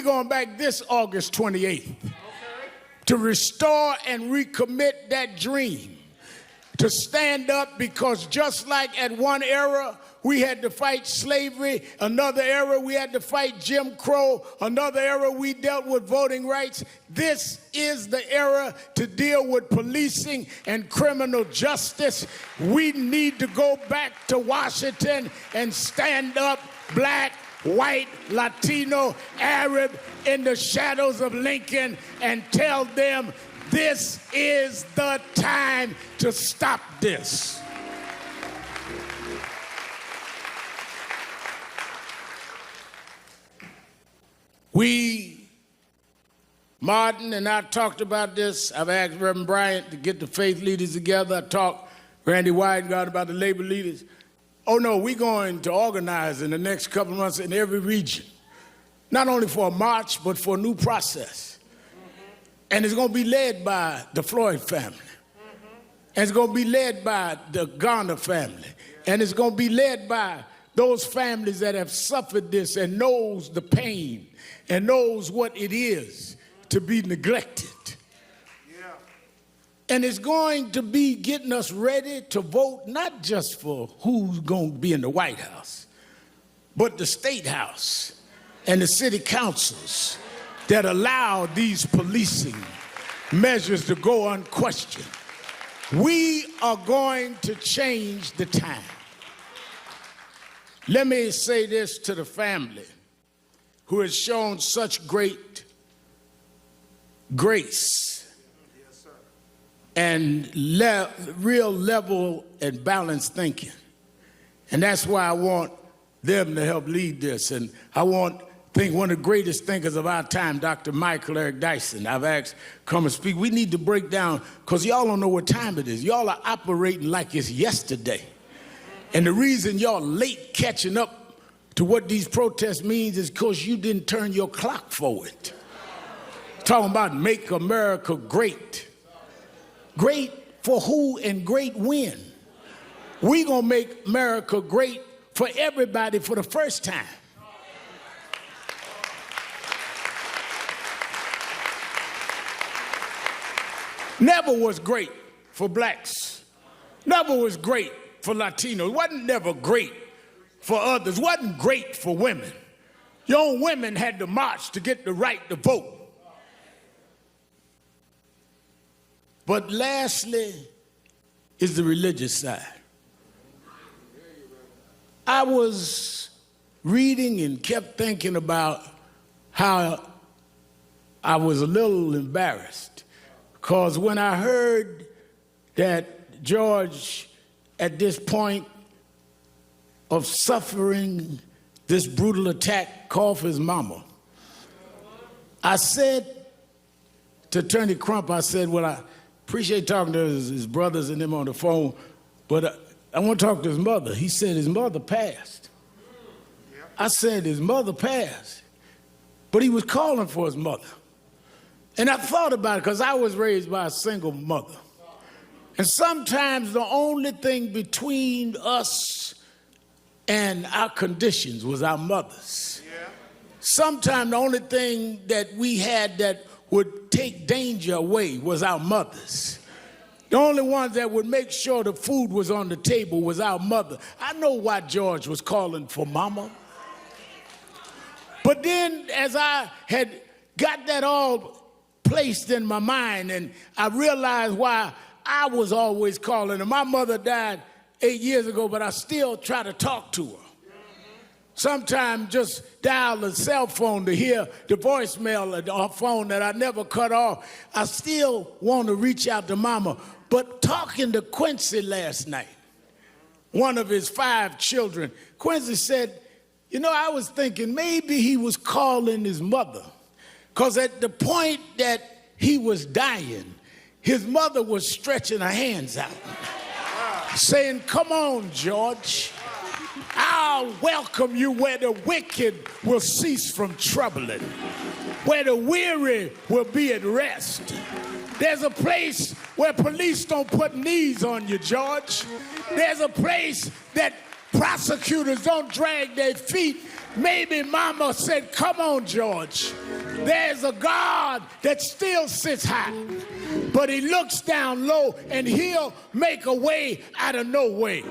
we going back this August 28th to restore and recommit that dream, to stand up, because just like at one era we had to fight slavery, another era we had to fight Jim Crow, another era we dealt with voting rights, this is the era to deal with policing and criminal justice. We need to go back to Washington and stand up, black, white, Latino, Arab, in the shadows of Lincoln, and tell them this is the time to stop this. Martin and I talked about this. I've asked Reverend Bryant to get the faith leaders together. I talked Randy Weingart about the labor leaders. Oh no, we're going to organize in the next couple of months in every region, not only for a march, but for a new process. And it's going to be led by the Floyd family. And it's going to be led by the Garner family. And it's going to be led by those families that have suffered this and knows the pain and knows what it is to be neglected. Yeah. And it's going to be getting us ready to vote not just for who's going to be in the White House, but the State House and the city councils that allow these policing measures to go unquestioned. We are going to change the time. Let me say this to the family who has shown such great grace and real level and balanced thinking. And that's why I want them to help lead this. And I think one of the greatest thinkers of our time, Dr. Michael Eric Dyson, I've asked come and speak. We need to break down, because y'all don't know what time it is. Y'all are operating like it's yesterday. And the reason y'all late catching up to what these protests means is because you didn't turn your clock forward. Talking about make America great. Great for who and great when? We gonna make America great for everybody for the first time. Never was great for blacks. Never was great for Latinos. Wasn't never great for others. Wasn't great for women. Young women had to march to get the right to vote. But lastly is the religious side. I was reading and kept thinking about how I was a little embarrassed, because when I heard that George, at this point of suffering this brutal attack, called for his mama, I said to Attorney Crump, I said, well, I appreciate talking to his brothers and them on the phone, but I want to talk to his mother. He said his mother passed. I said his mother passed, but he was calling for his mother. And I thought about it, because I was raised by a single mother. And sometimes the only thing between us and our conditions was our mothers. Yeah. Sometimes the only thing that we had that would take danger away was our mothers. The only ones that would make sure the food was on the table was our mother. I know why George was calling for mama. But then as I had got that all placed in my mind, and I realized why I was always calling her. My mother died 8 years ago, but I still try to talk to her. Sometimes just dial a cell phone to hear the voicemail of her phone that I never cut off. I still want to reach out to mama. But talking to Quincy last night, one of his 5 children, Quincy said, you know, I was thinking maybe he was calling his mother, because at the point that he was dying, his mother was stretching her hands out, saying, come on, George, I'll welcome you where the wicked will cease from troubling, where the weary will be at rest. There's a place where police don't put knees on you, George. There's a place that prosecutors don't drag their feet. maybe mama said, come on, George. There's a God that still sits high, but he looks down low and he'll make a way out of no way.